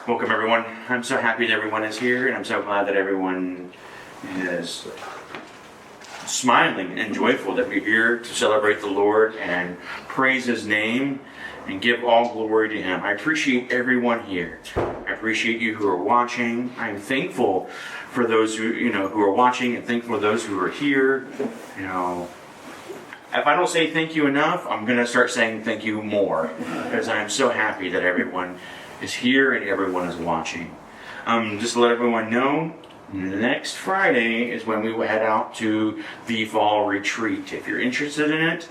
Welcome everyone. I'm so happy that everyone is here, and I'm so glad that everyone is smiling and joyful that we're here to celebrate the Lord and praise His name and give all glory to Him. I appreciate everyone here. I appreciate you who are watching. I'm thankful for those who are watching, and thankful for those who are here. If I don't say thank you enough, I'm going to start saying thank you more, because I'm so happy that everyone is here and everyone is watching. Just to let everyone know, next Friday is when we will head out to the fall retreat. If you're interested in it,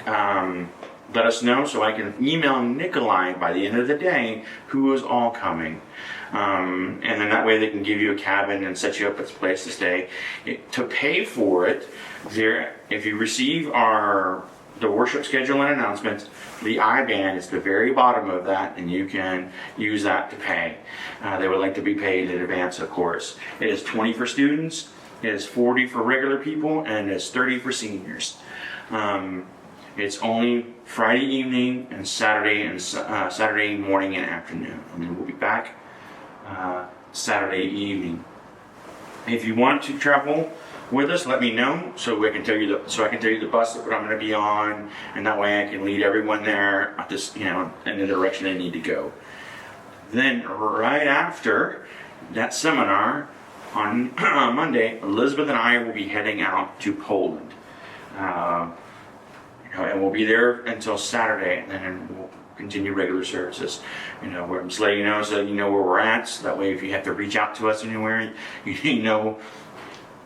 let us know so I can email Nikolai by the end of the day who is all coming. And then that way they can give you a cabin and set you up with a place to stay. To pay for it, if you receive the worship schedule and announcements, the IBAN is the very bottom of that, and you can use that to pay. They would like to be paid in advance, of course. It is $20 for students, it is $40 for regular people, and it is $30 for seniors. It's only Friday evening and Saturday morning and afternoon, and then we'll be back Saturday evening. If you want to travel with us, let me know so I can tell you the bus that I'm going to be on, and that way I can lead everyone there in the direction they need to go. Then right after that seminar on Monday, Elizabeth and I will be heading out to Poland. And we'll be there until Saturday, and then we'll continue regular services. We're just letting you know so that you know where we're at. So that way, if you have to reach out to us anywhere, you know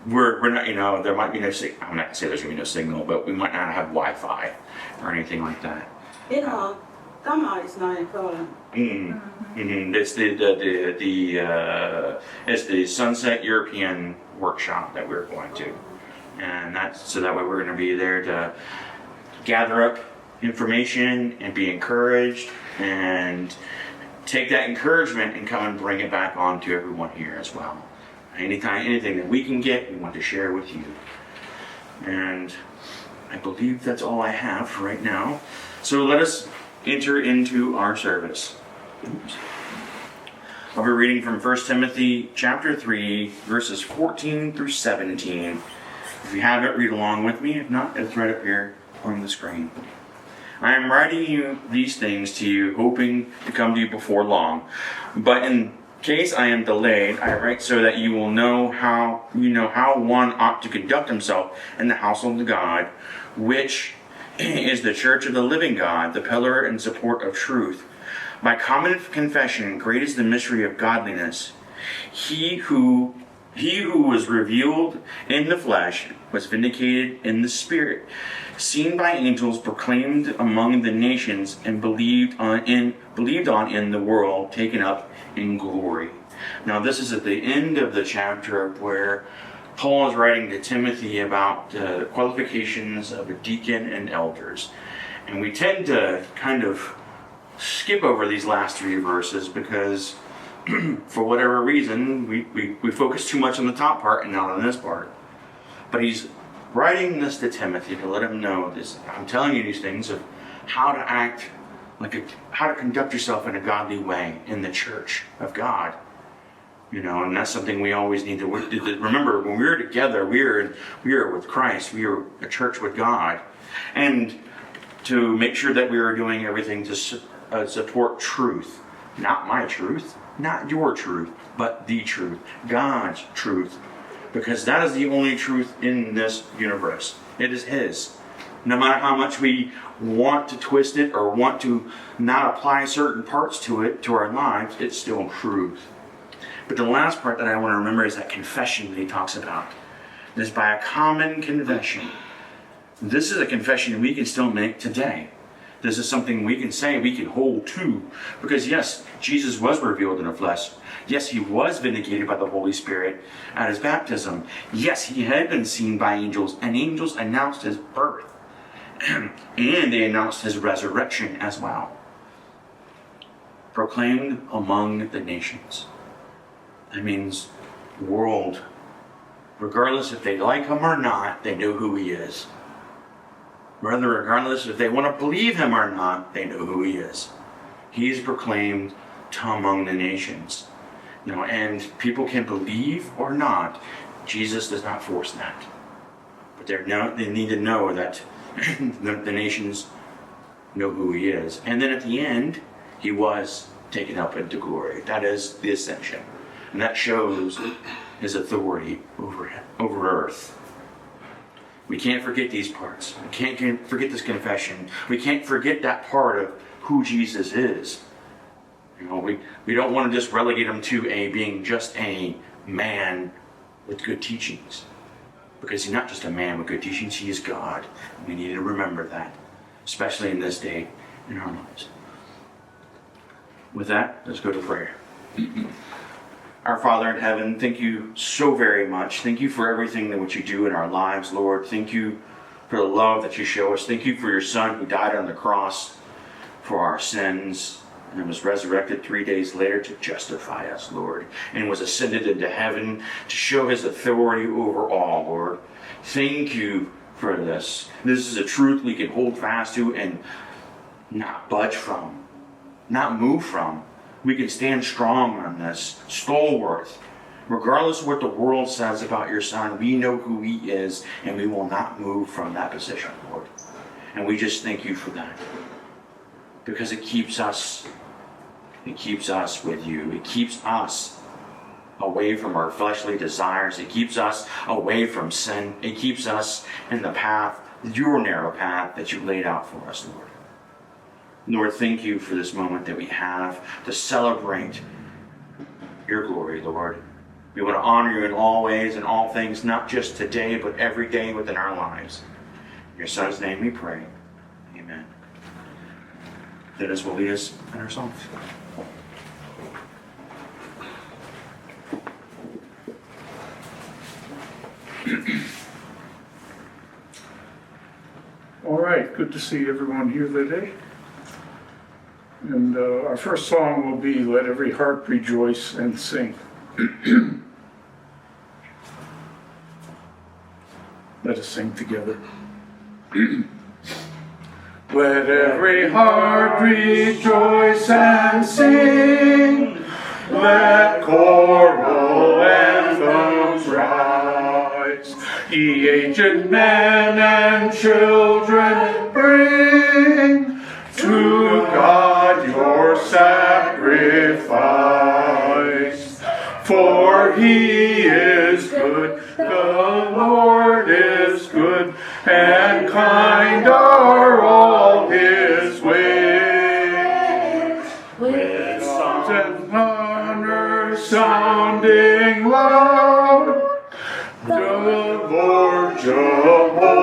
we're not. There might be no signal. I'm not gonna say there's gonna be no signal, but we might not have Wi-Fi or anything like that. Summer is not in Poland. It's it's the Sunset European workshop that we're going to, and so that way we're going to be there to gather up information and be encouraged, and take that encouragement and come and bring it back on to everyone here as well. Anything that we can get, we want to share with you. And I believe that's all I have for right now. So let us enter into our service. I'll be reading from 1 Timothy chapter 3, verses 14 through 17. If you have it, read along with me. If not, it's right up here on the screen. I am writing these things to you, hoping to come to you before long. But in case I am delayed, I write so that you will know how one ought to conduct himself in the household of God, which is the church of the living God, the pillar and support of truth. By common confession, great is the mystery of godliness. He who was revealed in the flesh was vindicated in the spirit, seen by angels, proclaimed among the nations, and believed on in the world, taken up in glory. Now this is at the end of the chapter where Paul is writing to Timothy about the qualifications of a deacon and elders. And we tend to kind of skip over these last three verses because for whatever reason, we focus too much on the top part and not on this part. But he's writing this to Timothy to let him know this. I'm telling you these things of how to act, how to conduct yourself in a godly way in the church of God. And that's something we always need to remember. When we were together, we were with Christ. We were a church with God. And to make sure that we are doing everything to support truth. Not my truth, not your truth, but the truth, God's truth. Because that is the only truth in this universe. It is His. No matter how much we want to twist it or want to not apply certain parts to it, to our lives, it's still truth. But the last part that I want to remember is that confession that he talks about. It is by a common confession. This is a confession we can still make today. This is something we can say, we can hold to. Because yes, Jesus was revealed in the flesh. Yes, He was vindicated by the Holy Spirit at His baptism. Yes, He had been seen by angels, and angels announced His birth. And they announced His resurrection as well. Proclaimed among the nations. That means the world, regardless if they like Him or not, they know who He is. Regardless if they want to believe Him or not, they know who He is. He is proclaimed among the nations. And people can believe or not. Jesus does not force that. But they need to know that the nations know who he is. And then at the end, he was taken up into glory. That is the ascension. And that shows his authority over earth. We can't forget these parts. We can't forget this confession. We can't forget that part of who Jesus is. We don't want to just relegate him to being just a man with good teachings. Because he's not just a man with good teachings, he is God. We need to remember that, especially in this day in our lives. With that, let's go to prayer. Our Father in heaven, thank you so very much. Thank you for everything that what you do in our lives, Lord. Thank you for the love that you show us. Thank you for your Son who died on the cross for our sins and was resurrected 3 days later to justify us, Lord, and was ascended into heaven to show his authority over all, Lord. Thank you for this. This is a truth we can hold fast to and not budge from, not move from. We can stand strong on this, stalwart. Regardless of what the world says about your Son, we know who he is, and we will not move from that position, Lord. And we just thank you for that. Because it keeps us with you. It keeps us away from our fleshly desires. It keeps us away from sin. It keeps us in the path, your narrow path that you laid out for us, Lord. Lord, thank you for this moment that we have to celebrate your glory, Lord. We want to honor you in all ways and all things, not just today, but every day within our lives. In your Son's name we pray. Amen. Dennis will lead us in our songs. All right, good to see everyone here today. And our first song will be Let Every Heart Rejoice and Sing. Let us sing together. Let every heart rejoice and sing. Let choral anthems rise. Ye aged men and children, bring to God your sacrifice. For he is good, the Lord is good, and kind are all his ways. With songs and honor sounding loud, the Lord Jehovah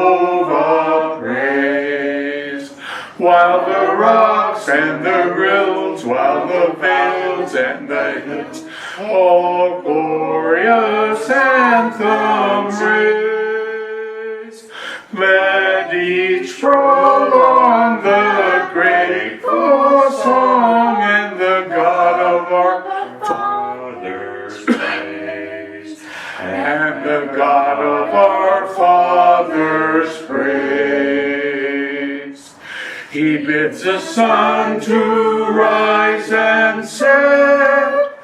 praise. While the rocks and the rills, while the vales and the hills, all glorious anthems raise. Let each prolong the grateful song, and the God of our fathers praise. And the God of our fathers praise. He bids the sun to rise and set.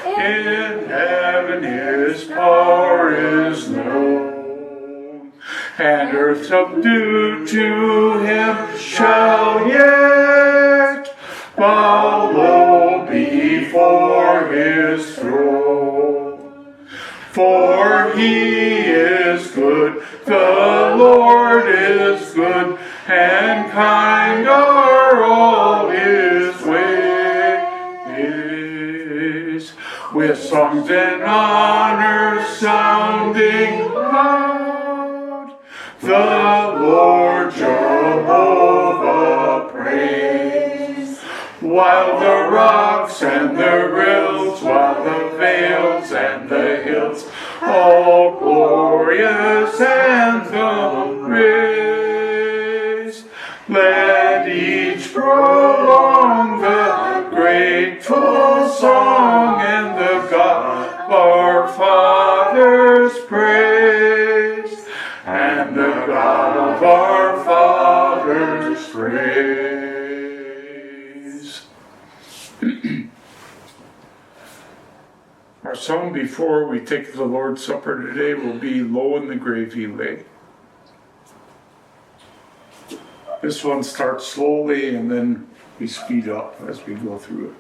In heaven his power is known, and earth subdued to him shall yet bow low before his throne. For he is good, the Lord is good, and kind are all his ways. With songs and honor sounding loud, the Lord Jehovah praise. While the rocks and the rills, while the vales and the hills, all glorious anthem raise. Let each prolong the grateful song, and the God of our fathers praise. And the God of our fathers praise. Our song before we take the Lord's Supper today will be Low in the Grave He Lay. This one starts slowly and then we speed up as we go through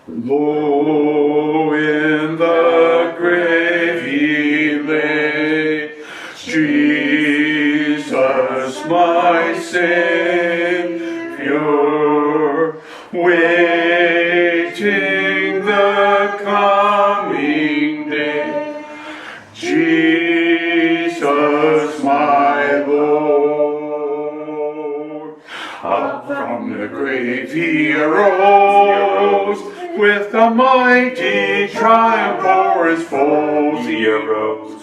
it. Low in the grave he lay, Jesus my Savior, waiting the coming day. Jesus my Lord, up from the grave he arose, with a mighty triumph o'er his foes he arose.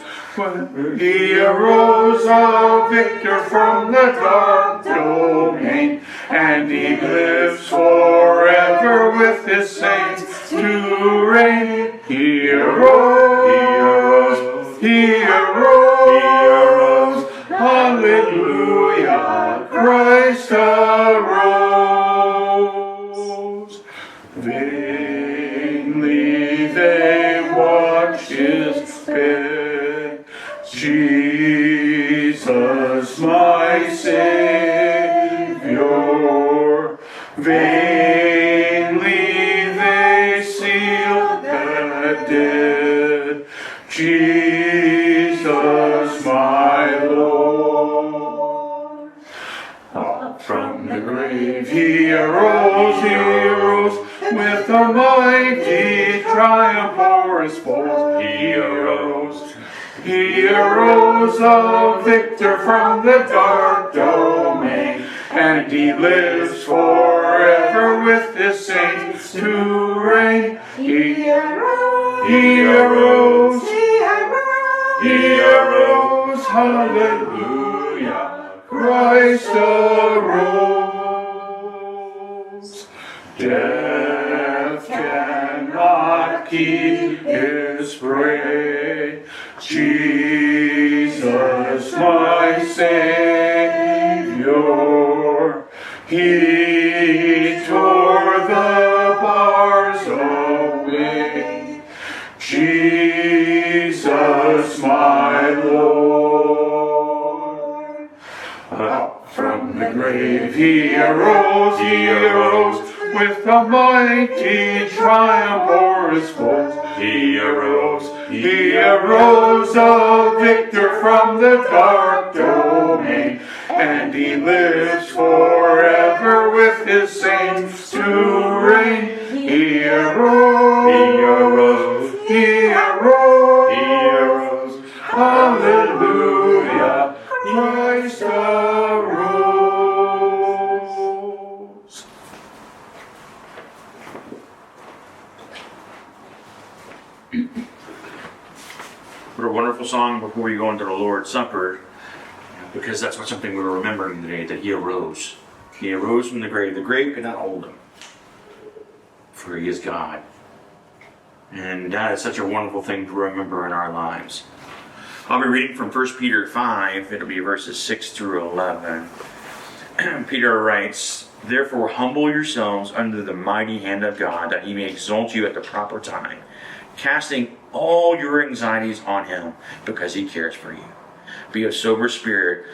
He arose a victor from the dark domain, and he lives forever with his saints to reign. He arose, he arose, hallelujah, Christ arose. Vainly they watch his bed, Jesus my Savior. Vainly they seal the dead, Jesus my Lord. Up from the grave he arose, with a mighty triumph o'er his foes he arose. He arose a victor from the dark domain, and he lives forever with his saints to reign. He arose, he arose, he arose, hallelujah, Christ arose. Death cannot keep his prey, Jesus my Savior. He tore the bars away, Jesus my Lord. Up from the grave he arose, with a mighty triumph o'er his foes. He arose a victor from the dark domain, and he lives forever with his saints to reign. He arose, he arose, hallelujah, Christ arose. What a wonderful song before we go into the Lord's Supper, because that's what something we're remembering today, that he arose. He arose from the grave. The grave could not hold him, for he is God. And that is such a wonderful thing to remember in our lives. I'll be reading from 1 Peter 5. It'll be verses 6 through 11. Peter writes, "Therefore humble yourselves under the mighty hand of God, that he may exalt you at the proper time, casting all your anxieties on him, because he cares for you. Be of sober spirit,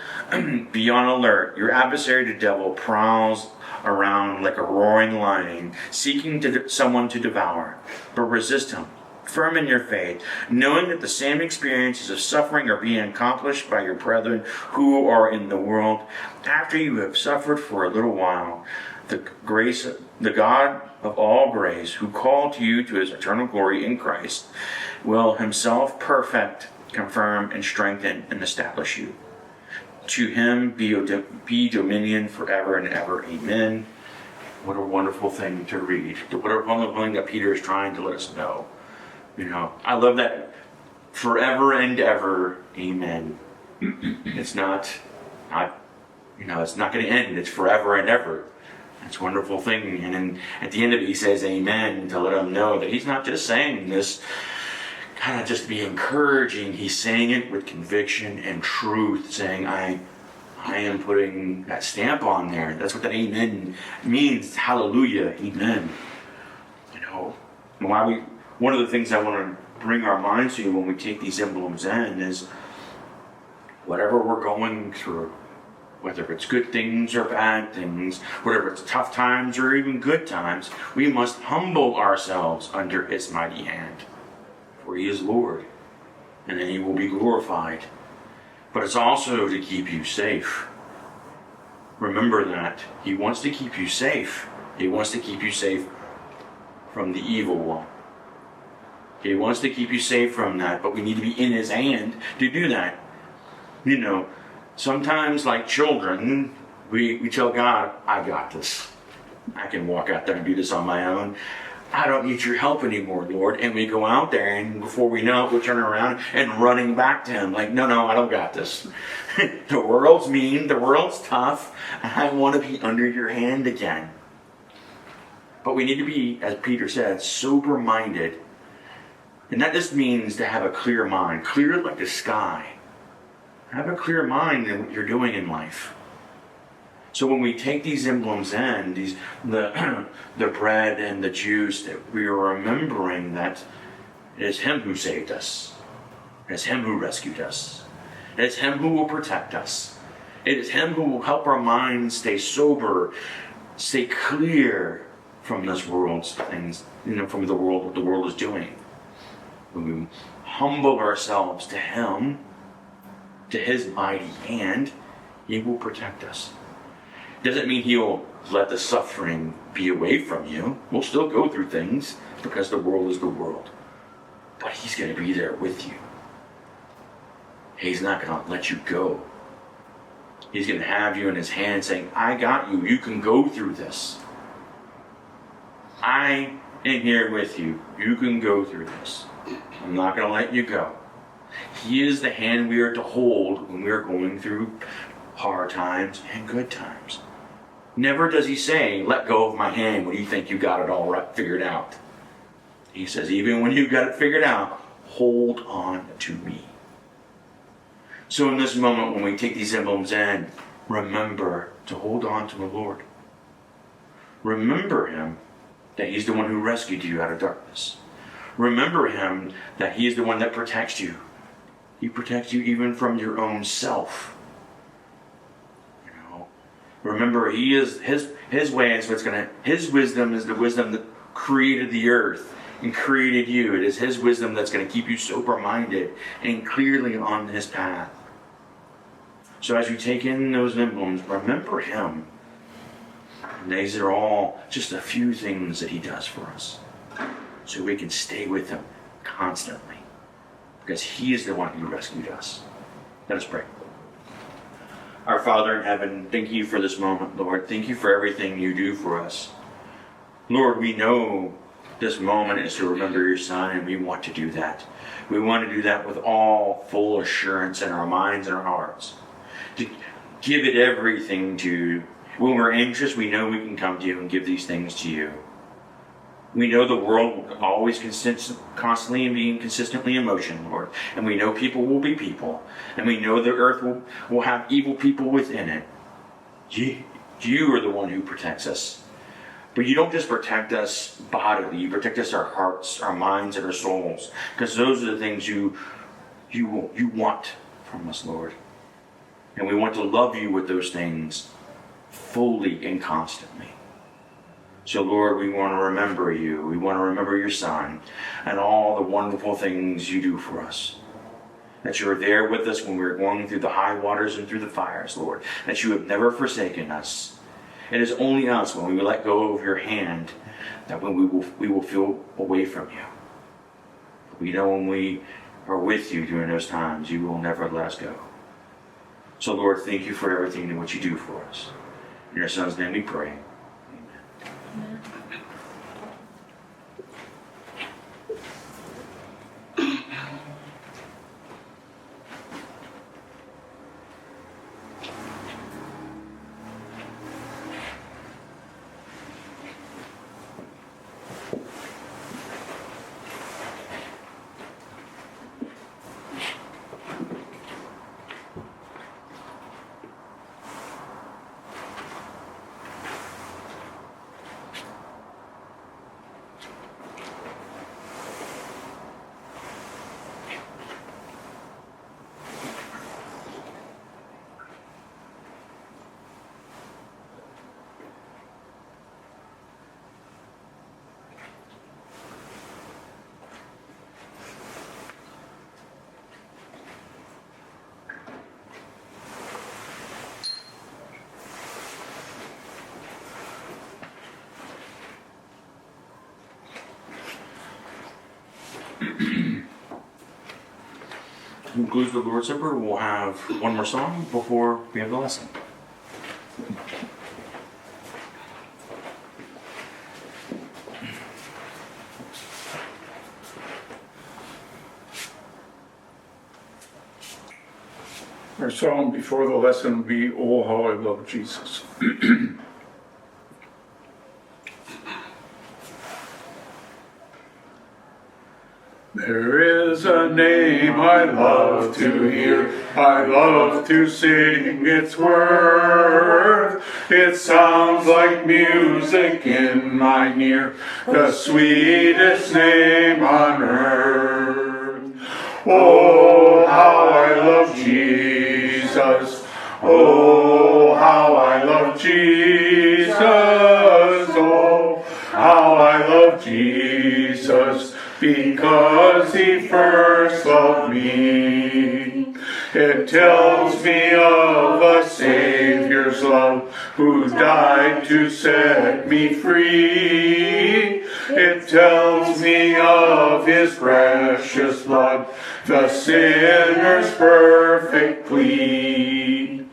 be on alert. Your adversary, the devil, prowls around like a roaring lion, seeking someone to devour. But resist him, firm in your faith, knowing that the same experiences of suffering are being accomplished by your brethren who are in the world. After you have suffered for a little while, the God of all grace, who called you to his eternal glory in Christ, will himself perfect, confirm, and strengthen, and establish you. To him be dominion forever and ever. Amen." What a wonderful thing to read. What a wonderful thing that Peter is trying to let us know. I love that. Forever and ever. Amen. It's not it's not going to end. It's forever and ever. It's a wonderful thing. And then at the end of it, he says amen, to let them know that he's not just saying this kind of just to be encouraging. He's saying it with conviction and truth, saying, I I am putting that stamp on there. That's what that amen means. Hallelujah, amen. You know, one of the things I want to bring our minds to when we take these emblems in is whatever we're going through, whether it's good things or bad things, whether it's tough times or even good times, we must humble ourselves under his mighty hand. For he is Lord, and then he will be glorified. But it's also to keep you safe. Remember that. He wants to keep you safe. He wants to keep you safe from the evil one. He wants to keep you safe from that, but we need to be in his hand to do that. You know, sometimes like children, we tell God, I got this. I can walk out there and do this on my own. I don't need your help anymore, Lord. And we go out there, and before we know it, we'll turn around and running back to him like, no, I don't got this. The world's mean, the world's tough. I want to be under your hand again. But we need to be, as Peter said, sober-minded. And that just means to have a clear mind, clear like the sky. Have a clear mind in what you're doing in life. So when we take these emblems in, the bread and the juice, that we are remembering that it is him who saved us. It is him who rescued us. It is him who will protect us. It is him who will help our minds stay sober, stay clear from this world's things, from the world, what the world is doing. When we humble ourselves to him, to his mighty hand, he will protect us. Doesn't mean he'll let the suffering be away from you. We'll still go through things because the world is the world. But he's going to be there with you. He's not going to let you go. He's going to have you in his hand saying, I got you. You can go through this. I am here with you. You can go through this. I'm not going to let you go. He is the hand we are to hold when we are going through hard times and good times. Never does he say, let go of my hand when you think you got it all right, figured out. He says, even when you got it figured out, hold on to me. So in this moment, when we take these emblems in, remember to hold on to the Lord. Remember him, that he's the one who rescued you out of darkness. Remember him, that he is the one that protects you. He protects you even from your own self. Remember, he is his way is what's his wisdom is the wisdom that created the earth and created you. It is his wisdom that's going to keep you sober-minded and clearly on his path. So as you take in those emblems, remember him. And these are all just a few things that he does for us. So we can stay with him constantly. Because he is the one who rescued us. Let us pray. Our Father in heaven, thank you for this moment, Lord. Thank you for everything you do for us. Lord, we know this moment is to remember your Son, and we want to do that. We want to do that with all full assurance in our minds and our hearts. To give it everything to you. When we're anxious, we know we can come to you and give these things to you. We know the world will always constantly and being consistently in motion, Lord. And we know people will be people. And we know the earth will have evil people within it. You are the one who protects us. But you don't just protect us bodily. You protect us our hearts, our minds, and our souls. Because those are the things you want from us, Lord. And we want to love you with those things fully and constantly. So, Lord, we want to remember you. We want to remember your Son and all the wonderful things you do for us. That you are there with us when we're going through the high waters and through the fires, Lord. That you have never forsaken us. It is only us, when we let go of your hand, that when we will feel away from you. We know when we are with you during those times, you will never let us go. So, Lord, thank you for everything and what you do for us. In your Son's name we pray. concludes the Lord's Supper. We'll have one more song before we have the lesson. Our song before the lesson will be, "Oh, How I Love Jesus." There is a name I love to hear, I love to sing its worth. It sounds like music in my ear, the sweetest name on earth. Oh, how I love Jesus. Oh, how I love Jesus. Oh, how I love Jesus. Because he first loved me. It tells me of a Savior's love who died to set me free. It tells me of his precious blood, the sinner's perfect plea.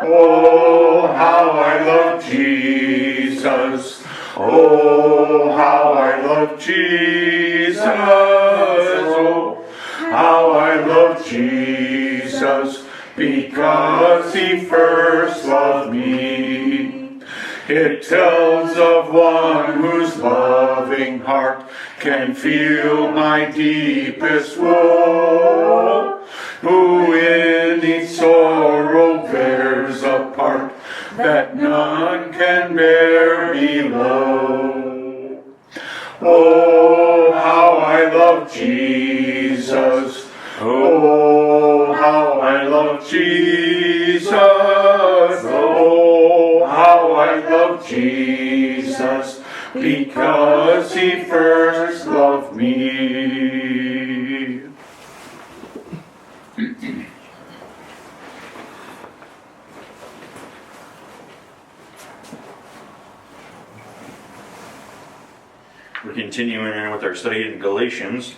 Oh, how I love Jesus. Oh, how I love Jesus. Oh, how I love Jesus, because he first loved me. It tells of one whose loving heart can feel my deepest woe, who in each sorrow bears a part that none can bear below. Oh, how I love Jesus. Oh, how I love Jesus. Oh, how I love Jesus, because he first loved me. We're continuing with our study in Galatians.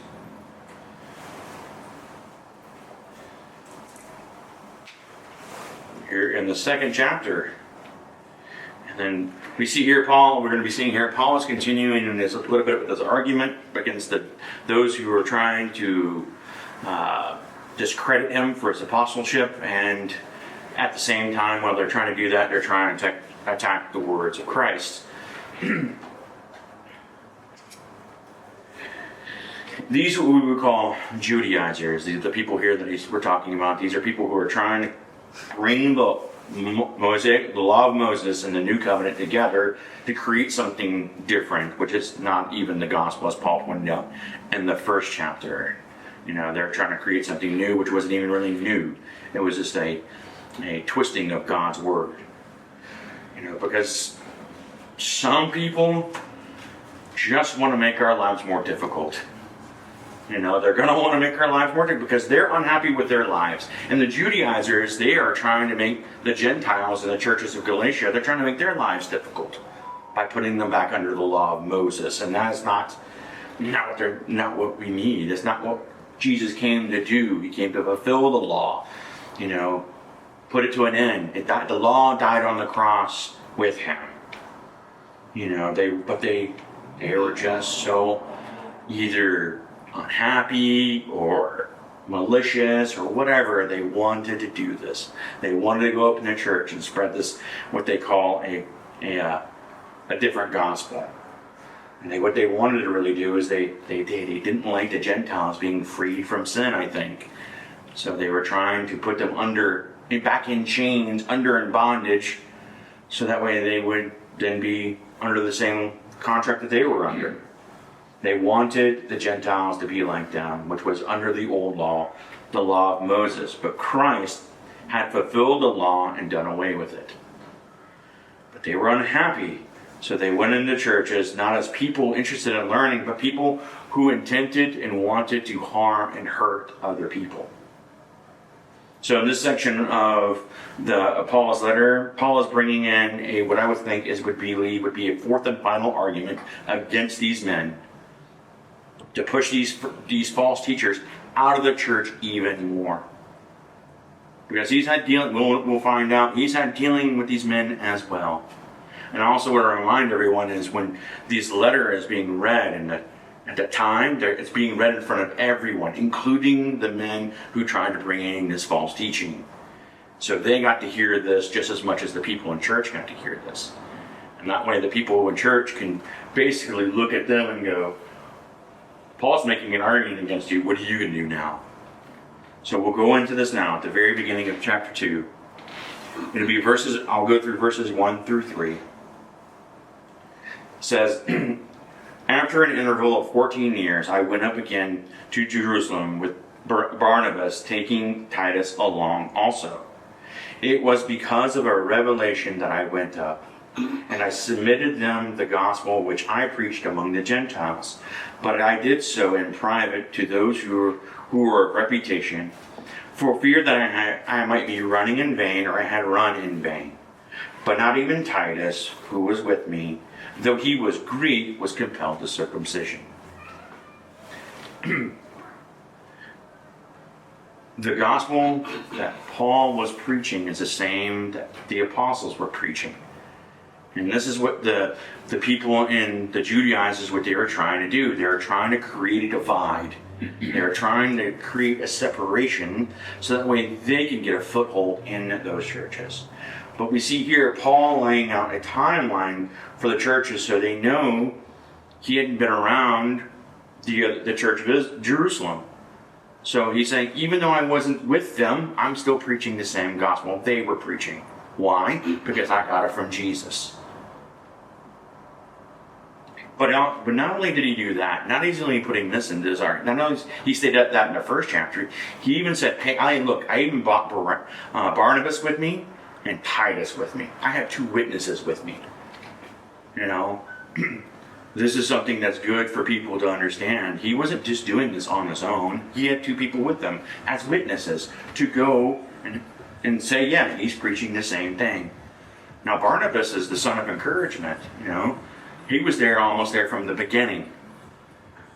Here in the second chapter. And then we see here Paul, we're going to be seeing here, Paul is continuing in this a little bit with this argument against those who are trying to discredit him for his apostleship, and at the same time, while they're trying to do that, they're trying to attack the words of Christ. These are what we would call Judaizers. These are the people here that we're talking about. These are people who are trying to bring the law of Moses and the new covenant together to create something different, which is not even the gospel, as Paul pointed out in the first chapter. You know, they're trying to create something new, which wasn't even really new. It was just a twisting of God's word. You know, because some people just want to make our lives more difficult. You know, they're going to want to make our lives more difficult because they're unhappy with their lives. And the Judaizers, they are trying to make the Gentiles in the churches of Galatia, they're trying to make their lives difficult by putting them back under the law of Moses. And that is not what we need. It's not what Jesus came to do. He came to fulfill the law, you know, put it to an end. The law died on the cross with him. You know, they were just so either unhappy or malicious or whatever. They wanted to do this. They wanted to go up in the church and spread this, what they call a different gospel. And what they wanted to really do is they didn't like the Gentiles being free from sin, I think. So they were trying to put them back in chains, in bondage, so that way they would then be under the same contract that they were under. They wanted the Gentiles to be like them, which was under the old law, the law of Moses. But Christ had fulfilled the law and done away with it. But they were unhappy, so they went into churches not as people interested in learning, but people who intended and wanted to harm and hurt other people. So in this section of Paul's letter, Paul is bringing in what I would think would be a fourth and final argument against these men, to push these false teachers out of the church even more. Because he's had dealing, we'll find out, he's had dealing with these men as well. And I also want to remind everyone is when this letter is being read, and at the time, it's being read in front of everyone, including the men who tried to bring in this false teaching. So they got to hear this just as much as the people in church got to hear this. And that way the people in church can basically look at them and go, Paul's making an argument against you. What are you going to do now? So we'll go into this now at the very beginning of chapter 2. It'll be I'll go through verses 1 through 3. It says, after an interval of 14 years, I went up again to Jerusalem with Barnabas, taking Titus along also. It was because of a revelation that I went up, and I submitted them the gospel which I preached among the Gentiles. But I did so in private to those who were of reputation, for fear that I might be running in vain, or I had run in vain. But not even Titus, who was with me, though he was Greek, was compelled to circumcision. The gospel that Paul was preaching is the same that the apostles were preaching. And this is what the people in the Judaizers, what they were trying to do. They were trying to create a divide. They were trying to create a separation so that way they can get a foothold in those churches. But we see here Paul laying out a timeline for the churches so they know he hadn't been around the church of Jerusalem. So he's saying, even though I wasn't with them, I'm still preaching the same gospel they were preaching. Why? Because I got it from Jesus. But not only did he do that, not only putting this into his argument, not only he stated that in the first chapter, he even said, hey, I even brought Barnabas with me and Titus with me. I have 2 witnesses with me. You know, this is something that's good for people to understand. He wasn't just doing this on his own. He had 2 people with him as witnesses to go and say, yeah, he's preaching the same thing. Now, Barnabas is the son of encouragement, you know. He was there, almost there from the beginning.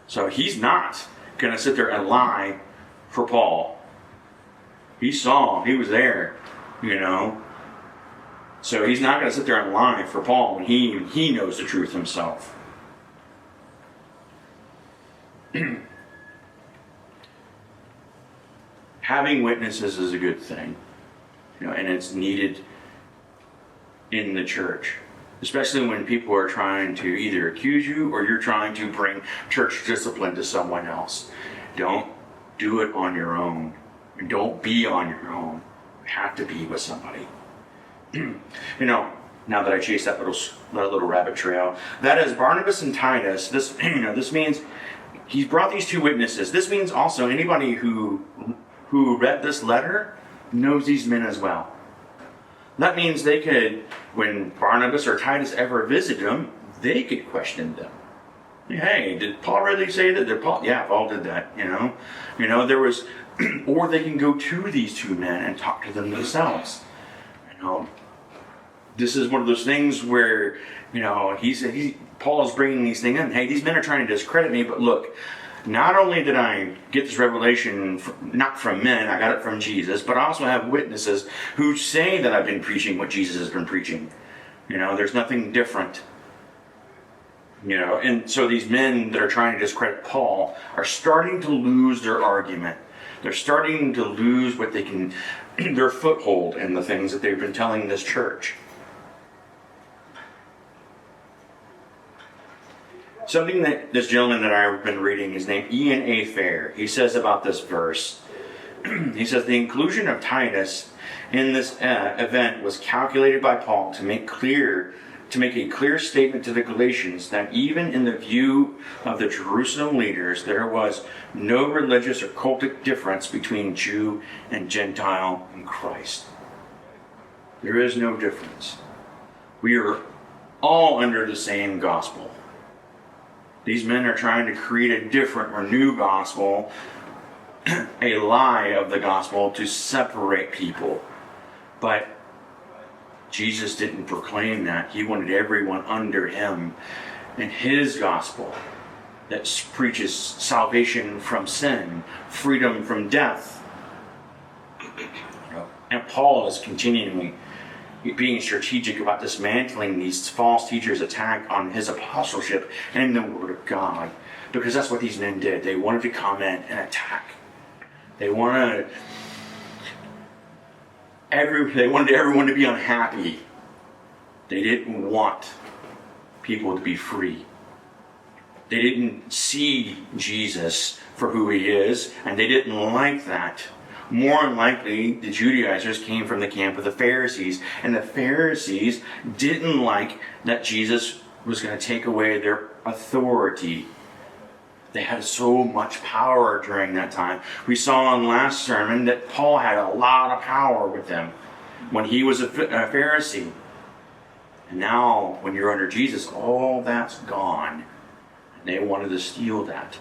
So he's not going to sit there and lie for Paul. He was there, you know. So he's not going to sit there and lie for Paul when he knows the truth himself. Having witnesses is a good thing, you know, and it's needed in the church. Especially when people are trying to either accuse you or you're trying to bring church discipline to someone else. Don't do it on your own. Don't be on your own. You have to be with somebody. You know, now that I chased that little rabbit trail, that is Barnabas and Titus. This means he's brought these 2 witnesses. This means also anybody who read this letter knows these men as well. That means they could, when Barnabas or Titus ever visited them, they could question them. Hey, did Paul really say that? Yeah, Paul did that, you know. You know, there was, or they can go to these 2 men and talk to them themselves. You know, this is one of those things where, you know, Paul is bringing these things in. Hey, these men are trying to discredit me, but look, not only did I get this revelation not from men, I got it from Jesus, but I also have witnesses who say that I've been preaching what Jesus has been preaching. You know, there's nothing different. You know, and so these men that are trying to discredit Paul are starting to lose their argument. They're starting to lose what they can, their foothold in the things that they've been telling this church. Something that this gentleman that I've been reading is named Ian A. Fair. He says about this verse, he says, the inclusion of Titus in this event was calculated by Paul to make a clear statement to the Galatians that even in the view of the Jerusalem leaders, there was no religious or cultic difference between Jew and Gentile in Christ. There is no difference. We are all under the same gospel. These men are trying to create a different or new gospel, a lie of the gospel to separate people. But Jesus didn't proclaim that. He wanted everyone under him and his gospel. that preaches salvation from sin, freedom from death. And Paul is continually being strategic about dismantling these false teachers' attack on his apostleship and the Word of God. Because that's what these men did. They wanted to come in and attack. They wanted everyone to be unhappy. They didn't want people to be free. They didn't see Jesus for who he is, and they didn't like that. More than likely, the Judaizers came from the camp of the Pharisees, and the Pharisees didn't like that Jesus was going to take away their authority. They had so much power during that time. We saw in last sermon that Paul had a lot of power with him when he was a Pharisee. And now, when you're under Jesus, all that's gone. And they wanted to steal that.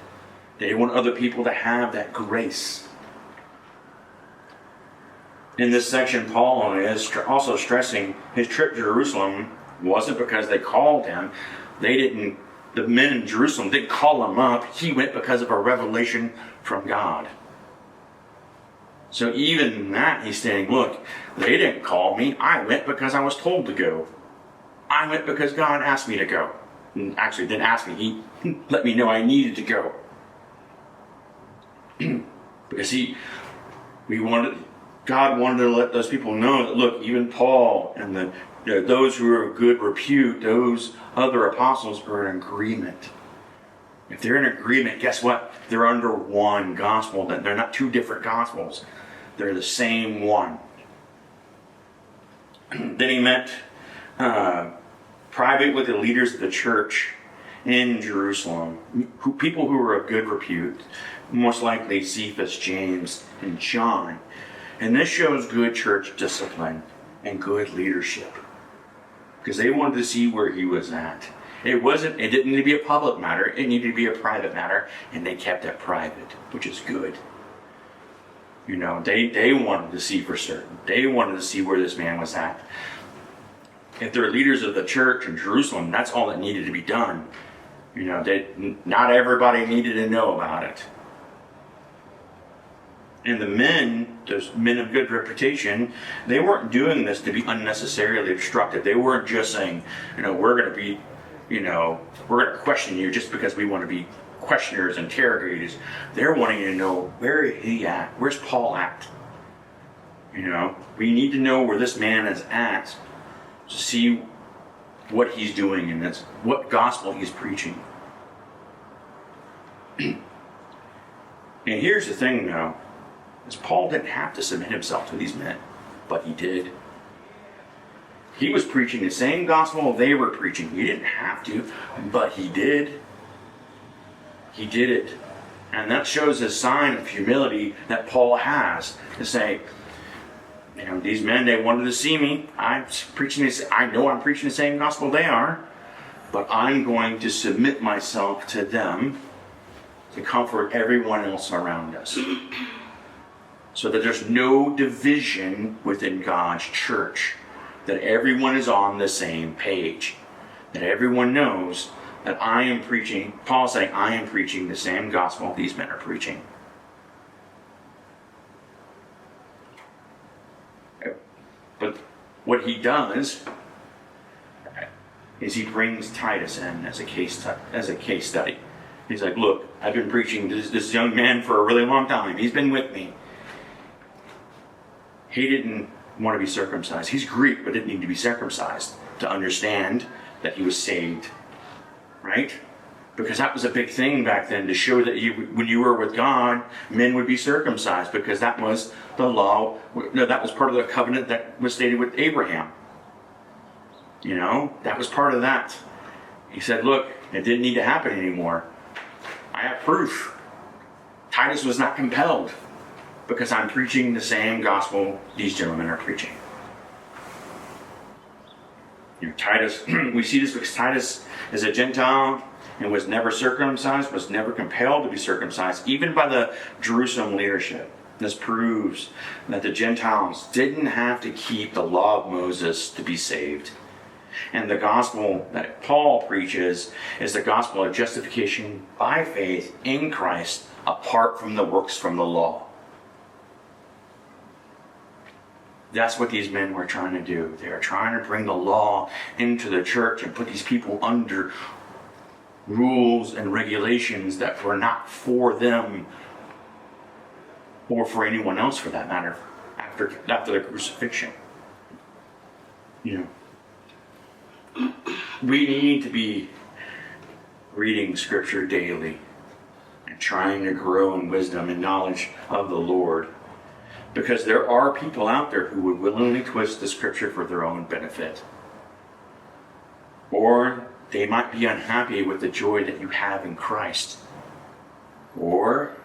They want other people to have that grace. In this section, Paul is also stressing his trip to Jerusalem wasn't because they called him. The men in Jerusalem didn't call him up. He went because of a revelation from God. So even in that, he's saying, look, they didn't call me. I went because I was told to go. I went because God asked me to go. And actually, didn't ask me. He let me know I needed to go. Because God wanted to let those people know that, look, even Paul and those who are of good repute, those other apostles are in agreement. If they're in agreement, guess what? They're under one gospel. They're not two different gospels. They're the same one. Then he met private with the leaders of the church in Jerusalem, people who were of good repute, most likely Cephas, James, and John. And this shows good church discipline and good leadership, because they wanted to see where he was at. It didn't need to be a public matter. It needed to be a private matter, and they kept it private, which is good. They wanted to see for certain. They wanted to see where this man was at. If they're leaders of the church in Jerusalem, that's all that needed to be done. Not everybody needed to know about it. And the men, those men of good reputation, they weren't doing this to be unnecessarily obstructive. They weren't just saying, we're going to question you just because we want to be questioners, interrogators. They're wanting to know, where is he at? Where's Paul at? We need to know where this man is at to see what he's doing and what gospel he's preaching. And here's the thing, though. Paul didn't have to submit himself to these men, but he did. He was preaching the same gospel they were preaching. He didn't have to, but he did. He did it. And that shows a sign of humility that Paul has to say, these men, they wanted to see me. I know I'm preaching the same gospel they are, but I'm going to submit myself to them to comfort everyone else around us. So that there's no division within God's church. That everyone is on the same page. That everyone knows that I am preaching, Paul's saying, I am preaching the same gospel these men are preaching. But what he does is he brings Titus in as a case study. He's like, look, I've been preaching this young man for a really long time. He's been with me. He didn't want to be circumcised. He's Greek, but didn't need to be circumcised to understand that he was saved. Right? Because that was a big thing back then, to show that when you were with God, men would be circumcised, because that was the law. That was part of the covenant that was stated with Abraham. That was part of that. He said, look, it didn't need to happen anymore. I have proof. Titus was not compelled, because I'm preaching the same gospel these gentlemen are preaching. Titus, we see this because Titus is a Gentile and was never circumcised, was never compelled to be circumcised, even by the Jerusalem leadership. This proves that the Gentiles didn't have to keep the law of Moses to be saved. And the gospel that Paul preaches is the gospel of justification by faith in Christ, apart from the works from the law. That's what these men were trying to do. They were trying to bring the law into the church and put these people under rules and regulations that were not for them or for anyone else for that matter after the crucifixion. You know, we need to be reading scripture daily and trying to grow in wisdom and knowledge of the Lord, because there are people out there who would willingly twist the scripture for their own benefit. Or they might be unhappy with the joy that you have in Christ. Or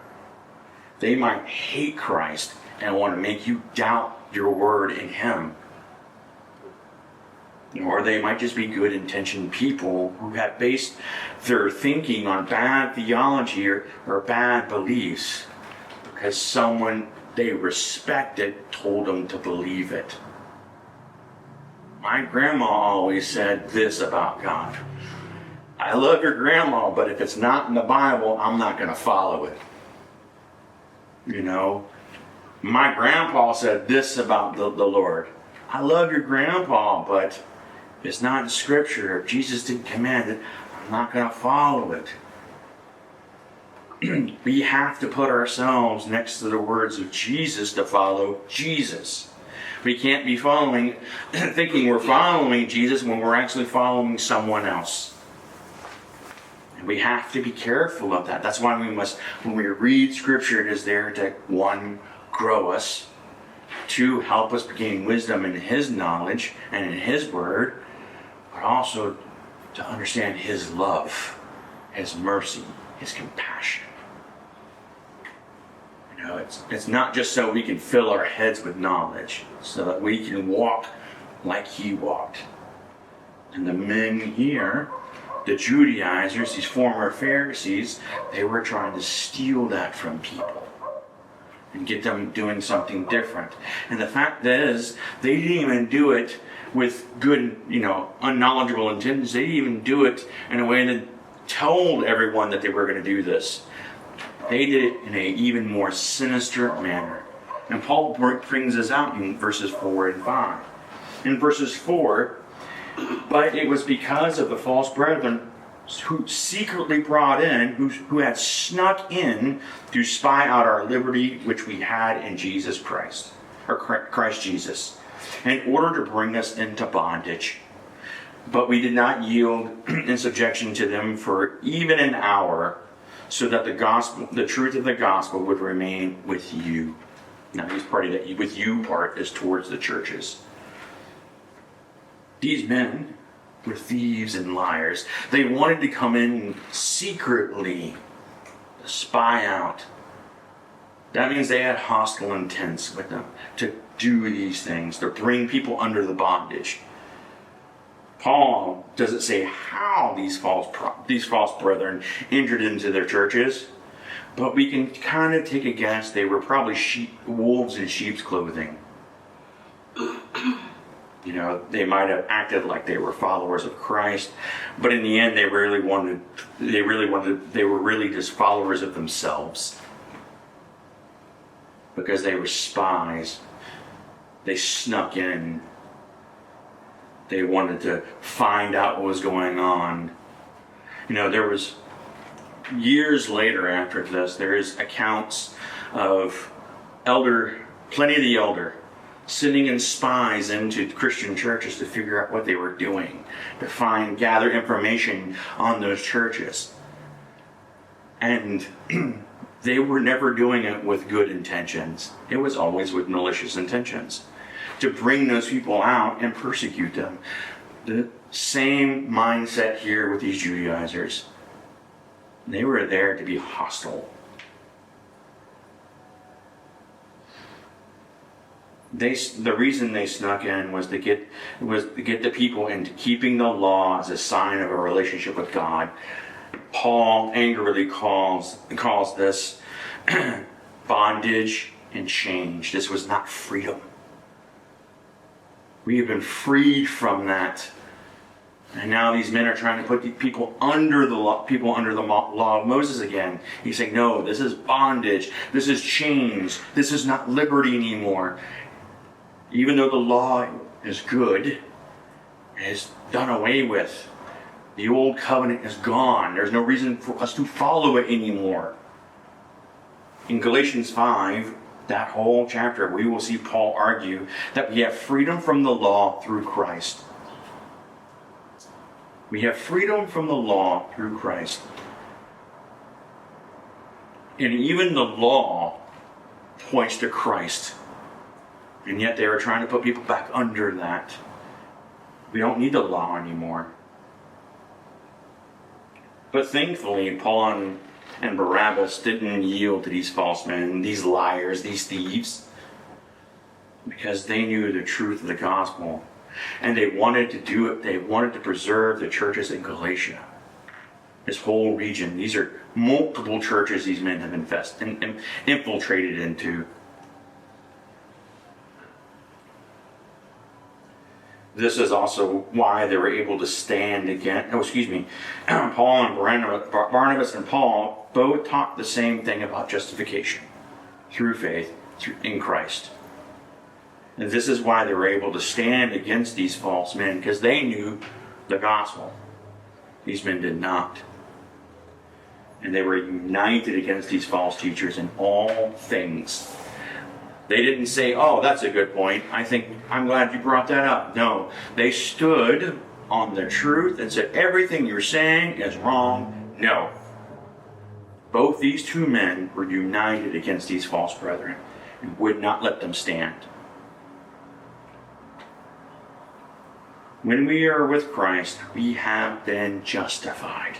they might hate Christ and want to make you doubt your word in Him. Or they might just be good-intentioned people who have based their thinking on bad theology or bad beliefs because someone they respected told them to believe it. My grandma always said this about God: I love your grandma, but if it's not in the Bible, I'm not going to follow it. You know, my grandpa said this about the Lord: I love your grandpa, but if it's not in Scripture, if Jesus didn't command it, I'm not going to follow it. We have to put ourselves next to the words of Jesus to follow Jesus. We can't be thinking we're following Jesus when we're actually following someone else. And we have to be careful of that. That's why we must, when we read Scripture, it is there to, 1, grow us, 2, help us gain wisdom in His knowledge and in His Word, but also to understand His love, His mercy, His compassion. You know, it's not just so we can fill our heads with knowledge, so that we can walk like He walked. And the men here, the Judaizers, these former Pharisees, they were trying to steal that from people and get them doing something different. And the fact is, they didn't even do it with good, unknowledgeable intentions. They didn't even do it in a way that told everyone that they were going to do this. They did it in an even more sinister manner. And Paul brings this out in verses 4 and 5. In verses 4, but it was because of the false brethren who secretly brought in, who had snuck in to spy out our liberty which we had in Jesus Christ, or Christ Jesus, in order to bring us into bondage. But we did not yield in subjection to them for even an hour, so that the truth of the gospel would remain with you. Now, he's part of that with you part is towards the churches. These men were thieves and liars. They wanted to come in secretly to spy out. That means they had hostile intents with them to do these things, to bring people under the bondage. Paul doesn't say how these false brethren entered into their churches, but we can kind of take a guess. They were probably wolves in sheep's clothing. They might have acted like they were followers of Christ, but in the end, they were really just followers of themselves, because they were spies. They snuck in. They wanted to find out what was going on. There was years later after this, there is accounts of Pliny the Elder, sending in spies into Christian churches to figure out what they were doing, to gather information on those churches. And they were never doing it with good intentions. It was always with malicious intentions, to bring those people out and persecute them. The same mindset here with these Judaizers. They were there to be hostile. The reason they snuck in was to get the people into keeping the law as a sign of a relationship with God. Paul angrily calls this bondage and change. This was not freedom. We have been freed from that And now these men are trying to put the people under the law, law of Moses again. He's saying, no, this is bondage. This is chains. This is not liberty anymore. Even though the law is good, it is done away with. The old covenant is gone. There's no reason for us to follow it anymore. In Galatians 5, that whole chapter, we will see Paul argue that we have freedom from the law through Christ. We have freedom from the law through Christ. And even the law points to Christ. And yet they were trying to put people back under that. We don't need the law anymore. But thankfully, Paul and Barabbas didn't yield to these false men, these liars, these thieves, because they knew the truth of the gospel. And they wanted to do it. They wanted to preserve the churches in Galatia. This whole region. These are multiple churches these men have infiltrated into. This is also why they were able to stand against, Paul and Barnabas and Paul both taught the same thing about justification through faith in Christ. And this is why they were able to stand against these false men, because they knew the gospel. These men did not. And they were united against these false teachers in all things. They didn't say, oh, that's a good point. I'm glad you brought that up. No, they stood on the truth and said, everything you're saying is wrong. No. Both these two men were united against these false brethren and would not let them stand. When we are with Christ, we have been justified.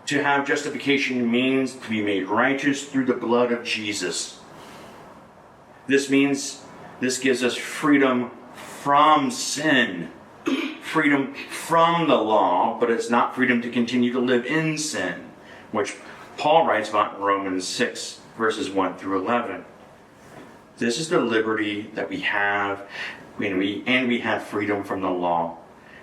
To have justification means to be made righteous through the blood of Jesus. This gives us freedom from sin, freedom from the law, but it's not freedom to continue to live in sin, which Paul writes about in Romans 6, verses 1 through 11. This is the liberty that we have when we have freedom from the law.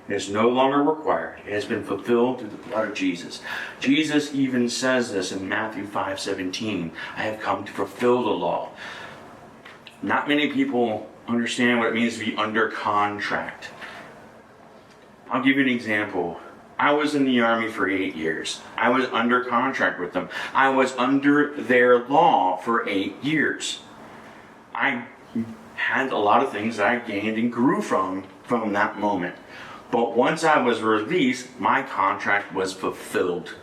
It is no longer required. It has been fulfilled through the blood of Jesus. Jesus even says this in Matthew 5:17. I have come to fulfill the law. Not many people understand what it means to be under contract. I'll give you an example. I was in the Army for 8 years. I was under contract with them. I was under their law for 8 years. I had a lot of things that I gained and grew from that moment. But once I was released, my contract was fulfilled.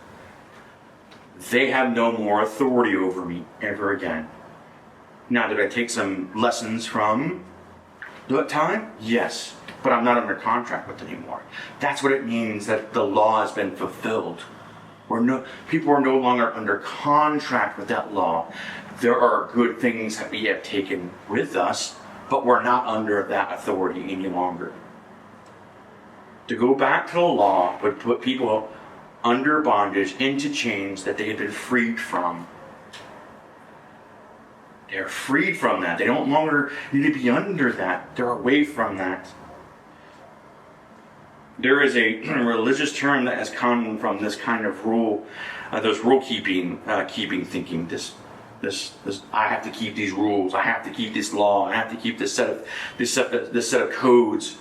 They have no more authority over me ever again. Now, did I take some lessons from that time? Yes. But I'm not under contract with them anymore. That's what it means that the law has been fulfilled. People are no longer under contract with that law. There are good things that we have taken with us, but we're not under that authority any longer. To go back to the law would put people under bondage, into chains that they had been freed from. They're freed from that. They don't longer need to be under that. They're away from that. There is a religious term that has come from this kind of rule, those rule-keeping thinking. This I have to keep these rules. I have to keep this law. I have to keep this set of codes.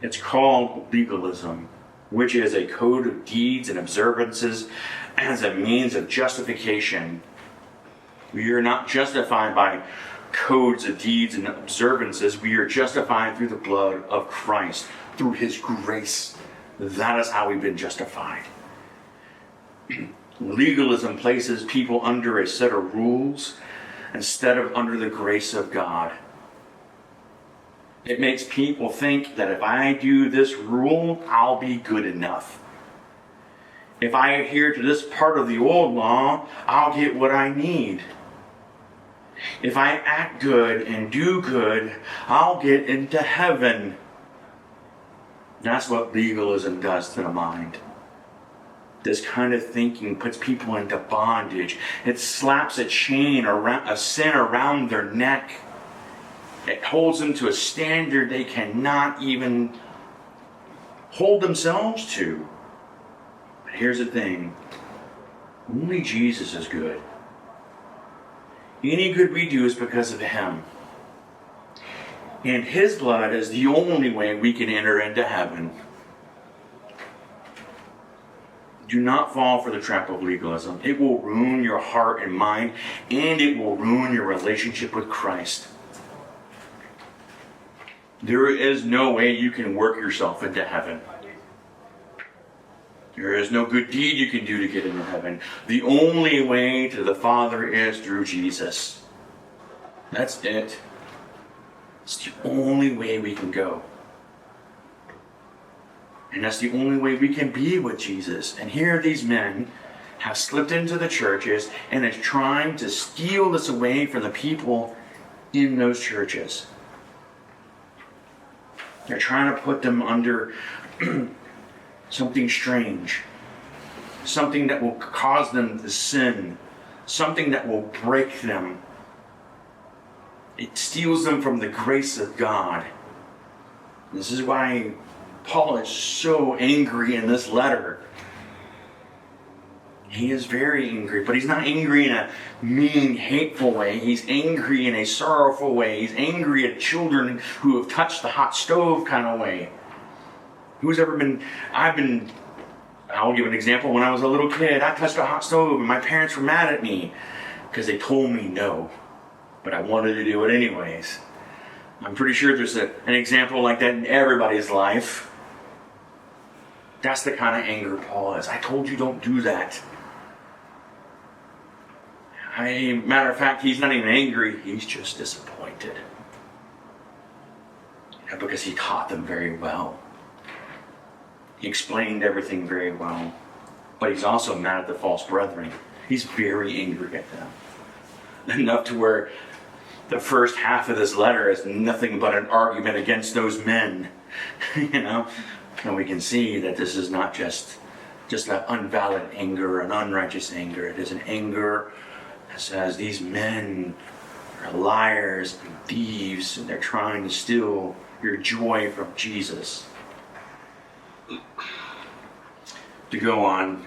It's called legalism, which is a code of deeds and observances as a means of justification. We are not justified by codes of deeds and observances. We are justified through the blood of Christ, through His grace. That is how we've been justified. Legalism places people under a set of rules instead of under the grace of God. It makes people think that if I do this rule, I'll be good enough. If I adhere to this part of the old law, I'll get what I need. If I act good and do good, I'll get into heaven. That's what legalism does to the mind. This kind of thinking puts people into bondage. It slaps a chain of sin around their neck. It holds them to a standard they cannot even hold themselves to. But here's the thing. Only Jesus is good. Any good we do is because of Him. And His blood is the only way we can enter into heaven. Do not fall for the trap of legalism. It will ruin your heart and mind, and it will ruin your relationship with Christ. There is no way you can work yourself into heaven. There is no good deed you can do to get into heaven. The only way to the Father is through Jesus. That's it. It's the only way we can go. And that's the only way we can be with Jesus. And here these men have slipped into the churches and is trying to steal this away from the people in those churches. They're trying to put them under something strange. Something that will cause them to sin. Something that will break them. It steals them from the grace of God. This is why Paul is so angry in this letter. He is very angry, but he's not angry in a mean, hateful way. He's angry in a sorrowful way. He's angry at children who have touched the hot stove kind of way. Who's ever been, I'll give an example. When I was a little kid, I touched a hot stove and my parents were mad at me because they told me no, but I wanted to do it anyways. I'm pretty sure there's an example like that in everybody's life. That's the kind of anger Paul is. I told you don't do that. Matter of fact, he's not even angry. He's just disappointed. Because he taught them very well. He explained everything very well. But he's also mad at the false brethren. He's very angry at them. Enough to where the first half of this letter is nothing but an argument against those men. And we can see that this is not just an unvalid anger, an unrighteous anger. It is an anger that says these men are liars and thieves, and they're trying to steal your joy from Jesus. To go on,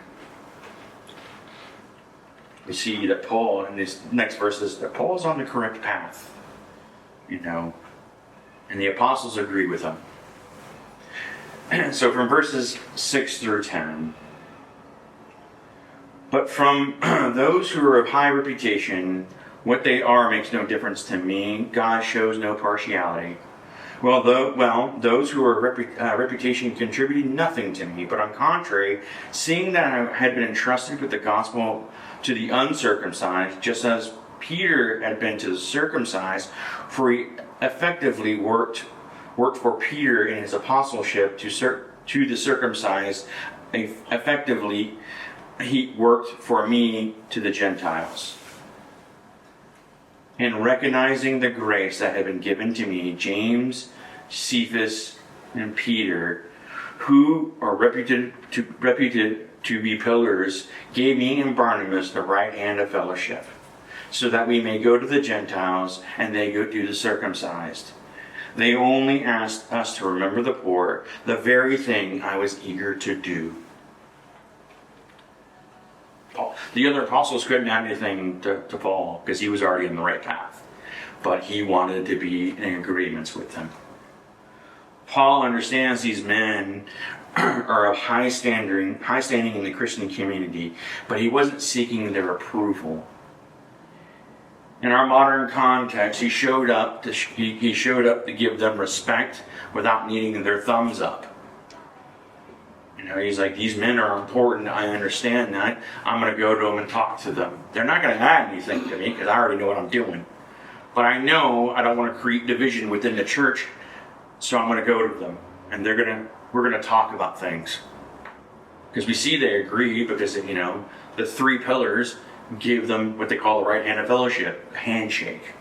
we see that Paul, in these next verses, that Paul is on the correct path. And the apostles agree with him. So from verses 6 through 10, but from those who are of high reputation, what they are makes no difference to me. God shows no partiality. Those who are reputation contributed nothing to me, but on contrary, seeing that I had been entrusted with the gospel to the uncircumcised, just as Peter had been to the circumcised, for he effectively worked for Peter in his apostleship to the circumcised. Effectively, he worked for me to the Gentiles. And recognizing the grace that had been given to me, James, Cephas, and Peter, who are reputed to be pillars, gave me and Barnabas the right hand of fellowship, so that we may go to the Gentiles and they go to the circumcised. They only asked us to remember the poor, the very thing I was eager to do. The other apostles couldn't add anything to Paul because he was already in the right path. But he wanted to be in agreement with them. Paul understands these men are of high standing in the Christian community, but he wasn't seeking their approval. In our modern context, he showed up to give them respect without needing their thumbs up. He's like, these men are important. I understand that. I'm going to go to them and talk to them. They're not going to add anything to me because I already know what I'm doing. But I know I don't want to create division within the church, so I'm going to go to them, and we're going to talk about things. Because we see they agree because the three pillars gave them what they call the right hand of fellowship, a handshake,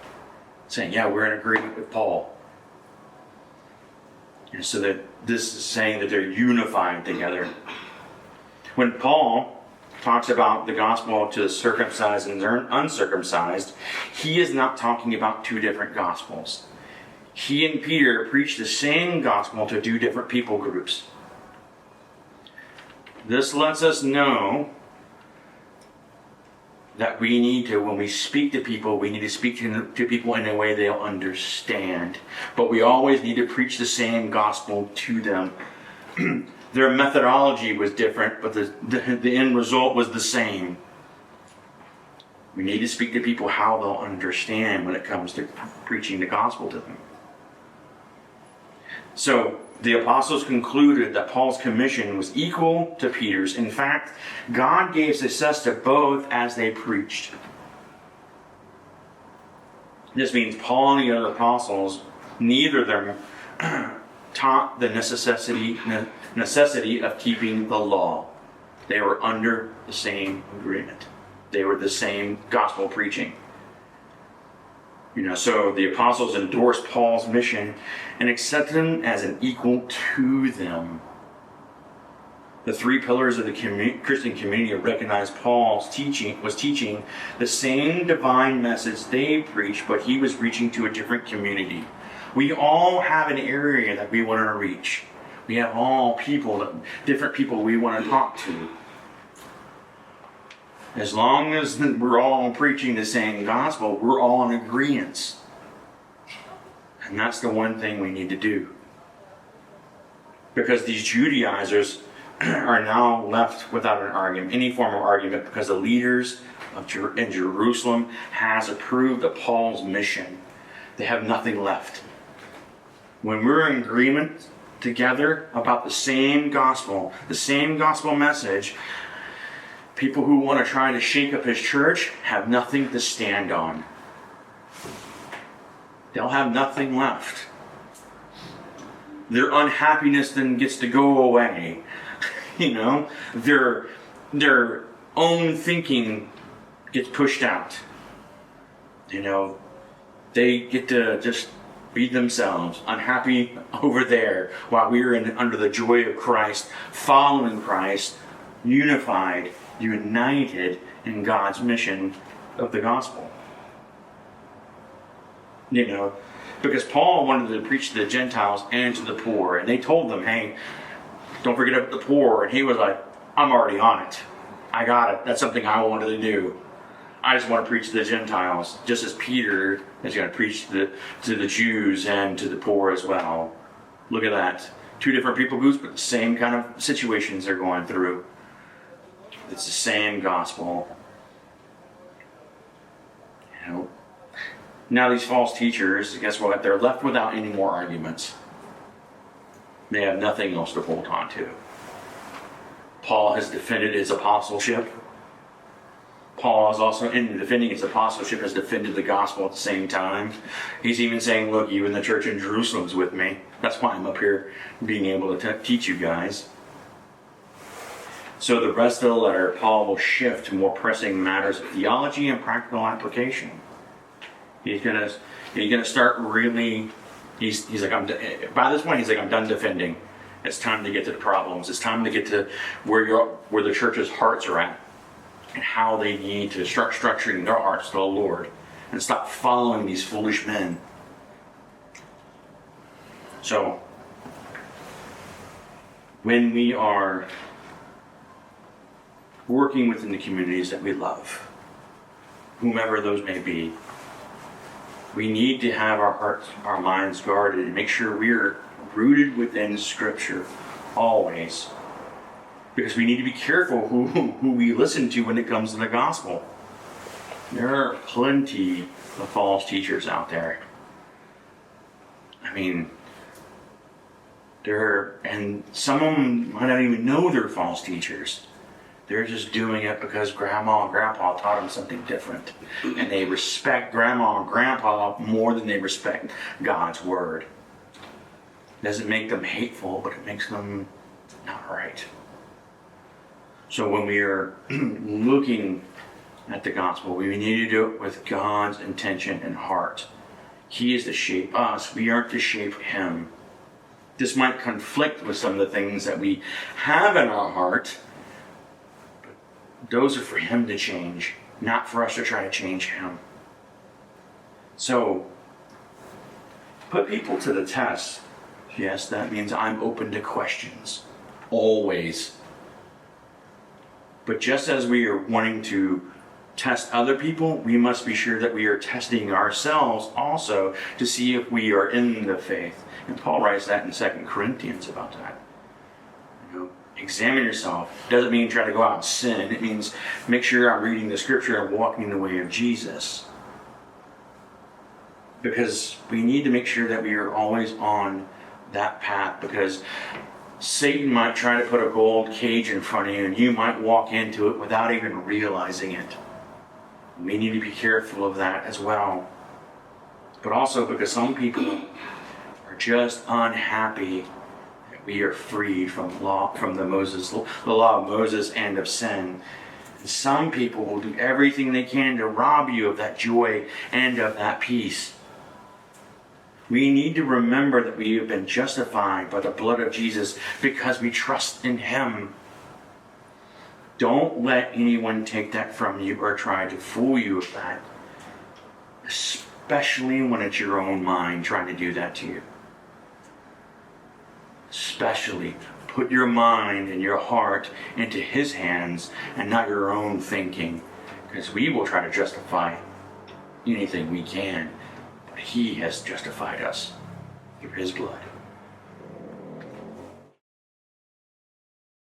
saying, yeah, we're in agreement with Paul. And so that this is saying that they're unified together. When Paul talks about the gospel to the circumcised and uncircumcised, he is not talking about two different gospels. He and Peter preach the same gospel to two different people groups. This lets us know that we need to, when we speak to people, we need to speak to people in a way they'll understand. But we always need to preach the same gospel to them. Their methodology was different, but the end result was the same. We need to speak to people how they'll understand when it comes to preaching the gospel to them. So, the apostles concluded that Paul's commission was equal to Peter's. In fact, God gave success to both as they preached. This means Paul and the other apostles, neither of them taught the necessity of keeping the law. They were under the same agreement. They were the same gospel preaching. So the apostles endorsed Paul's mission and accepted him as an equal to them. The three pillars of the Christian community recognized Paul's was teaching the same divine message they preached, but he was reaching to a different community. We all have an area that we want to reach. We have all different people we want to talk to. As long as we're all preaching the same gospel, we're all in agreement. And that's the one thing we need to do. Because these Judaizers are now left without an argument, any form of argument, because the leaders in Jerusalem has approved of Paul's mission. They have nothing left. When we're in agreement together about the same gospel message, people who want to try to shake up his church have nothing to stand on. They'll have nothing left. Their unhappiness then gets to go away. Their own thinking gets pushed out. They get to just be themselves, unhappy over there, while we're under the joy of Christ, following Christ, unified, united in God's mission of the gospel. Because Paul wanted to preach to the Gentiles and to the poor, and they told them, hey, don't forget about the poor. And he was like, I'm already on it. I got it. That's something I wanted to do. I just want to preach to the Gentiles, just as Peter is going to preach to the Jews and to the poor as well. Look at that. Two different people groups, but the same kind of situations they're going through. It's the same gospel. Now these false teachers, guess what? They're left without any more arguments. They have nothing else to hold on to. Paul has defended his apostleship. Paul is also, in defending his apostleship, has defended the gospel at the same time. He's even saying, look, even the church in Jerusalem is with me. That's why I'm up here being able to teach you guys. So the rest of the letter, Paul will shift to more pressing matters of theology and practical application. He's gonna start really. He's like, by this point, he's like, I'm done defending. It's time to get to the problems. It's time to get to where the church's hearts are at, and how they need to start structuring their hearts to the Lord, and stop following these foolish men. So, when we are working within the communities that we love, whomever those may be, we need to have our hearts, our minds guarded, and make sure we're rooted within Scripture always. Because we need to be careful who we listen to when it comes to the gospel. There are plenty of false teachers out there. And some of them might not even know they're false teachers. They're just doing it because grandma and grandpa taught them something different. And they respect grandma and grandpa more than they respect God's word. It doesn't make them hateful, but it makes them not right. So when we are looking at the gospel, we need to do it with God's intention and heart. He is to shape us. We aren't to shape him. This might conflict with some of the things that we have in our heart, but those are for him to change, not for us to try to change him. So, put people to the test. Yes, that means I'm open to questions. Always. But just as we are wanting to test other people, we must be sure that we are testing ourselves also to see if we are in the faith. And Paul writes that in 2 Corinthians about that. Examine yourself. Doesn't mean try to go out and sin. It means make sure I'm reading the scripture and walking in the way of Jesus. Because we need to make sure that we are always on that path, because Satan might try to put a gold cage in front of you and you might walk into it without even realizing it. We need to be careful of that as well. But also because some people are just unhappy that we are freed from the law of Moses and of sin. And some people will do everything they can to rob you of that joy and of that peace. We need to remember that we have been justified by the blood of Jesus because we trust in Him. Don't let anyone take that from you or try to fool you with that. Especially when it's your own mind trying to do that to you. Especially put your mind and your heart into His hands and not your own thinking. Because we will try to justify anything we can. He has justified us through His blood.